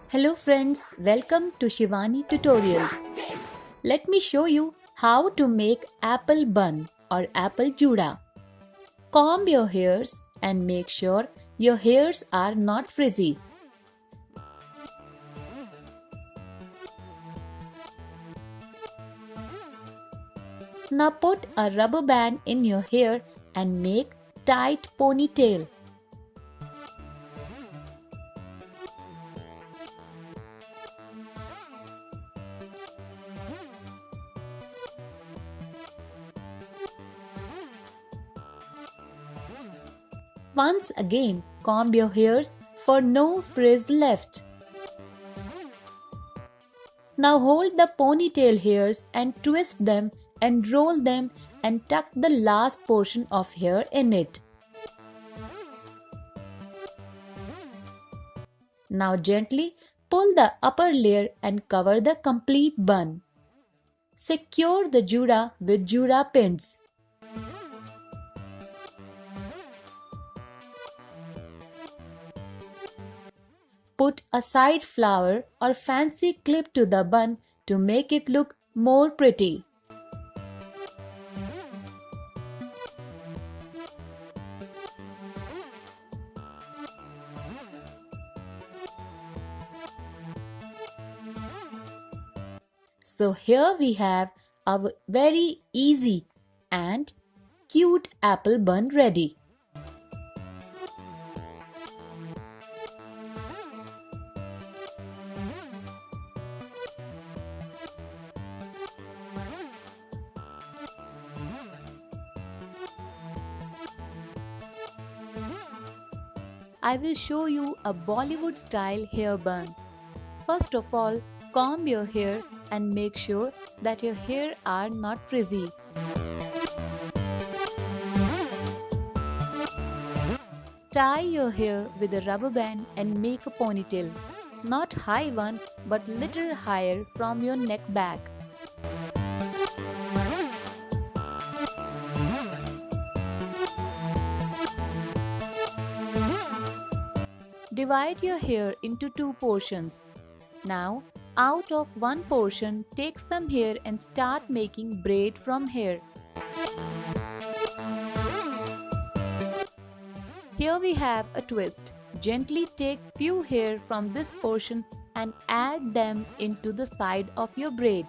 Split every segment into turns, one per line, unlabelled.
Hello friends, welcome to Shivani tutorials. Let me show you how to make apple bun or apple juda. Comb your hairs and make sure your hairs are not frizzy. Now put a rubber band in your hair and make tight ponytail. Once again, comb your hairs for no frizz left. Now hold the ponytail hairs and twist them and roll them and tuck the last portion of hair in it. Now gently pull the upper layer and cover the complete bun. Secure the juda with juda pins. Put a side flower or fancy clip to the bun to make it look more pretty. So here we have our very easy and cute apple bun ready. I will show you a Bollywood style hair bun. First of all, comb your hair and make sure that your hair are not frizzy. Tie your hair with a rubber band and make a ponytail. Not high one but little higher from your neck back. Divide your hair into two portions. Now, out of one portion, take some hair and start making braid from hair. Here we have a twist. Gently take few hair from this portion and add them into the side of your braid.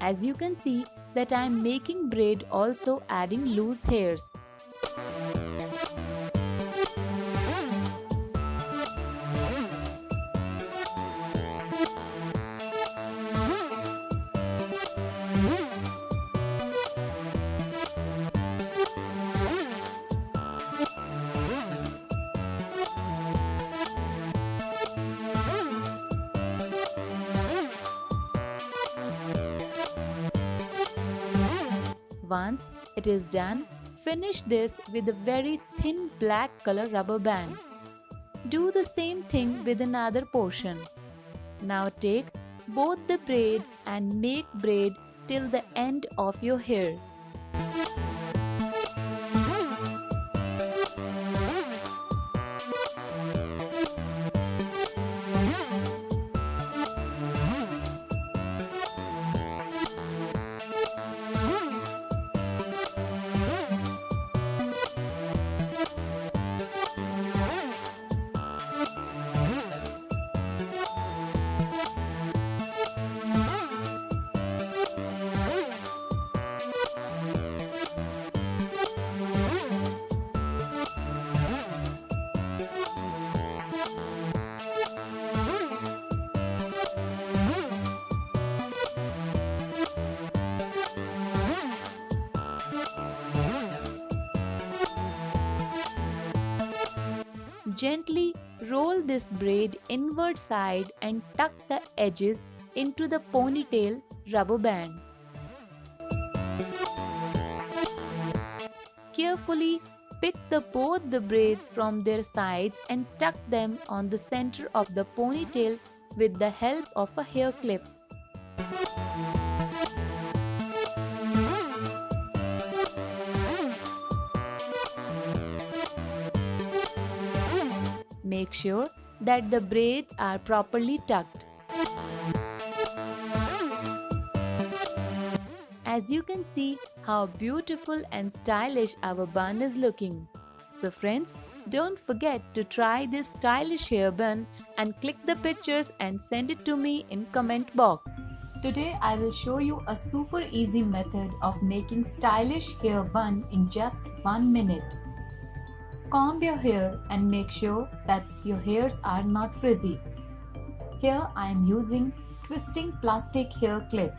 As you can see that I am making braid also adding loose hairs. Once it is done, finish this with a very thin black color rubber band. Do the same thing with another portion. Now take both the braids and make braid till the end of your hair. Gently roll this braid inward side and tuck the edges into the ponytail rubber band. Carefully pick both the braids from their sides and tuck them on the center of the ponytail with the help of a hair clip. Make sure that the braids are properly tucked. As you can see how beautiful and stylish our bun is looking. So friends, don't forget to try this stylish hair bun and click the pictures and send it to me in comment box. Today I will show you a super easy method of making stylish hair bun in just 1 minute. Comb your hair and make sure that your hairs are not frizzy. Here I am using twisting plastic hair clip.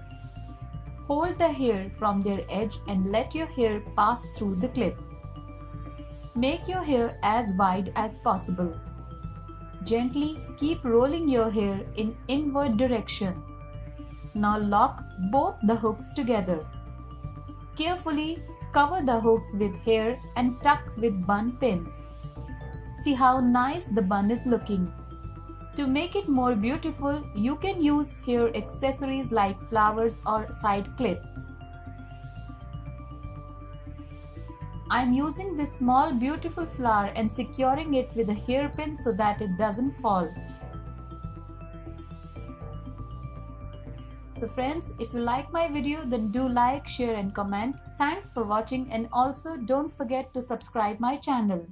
Hold the hair from their edge and let your hair pass through the clip. Make your hair as wide as possible. Gently keep rolling your hair in inward direction. Now lock both the hooks together. Carefully cover the hooks with hair and tuck with bun pins. See how nice the bun is looking. To make it more beautiful, you can use hair accessories like flowers or side clip. I am using this small beautiful flower and securing it with a hairpin so that it doesn't fall. So friends, if you like my video, then do like, share and comment. Thanks for watching, and also don't forget to subscribe my channel.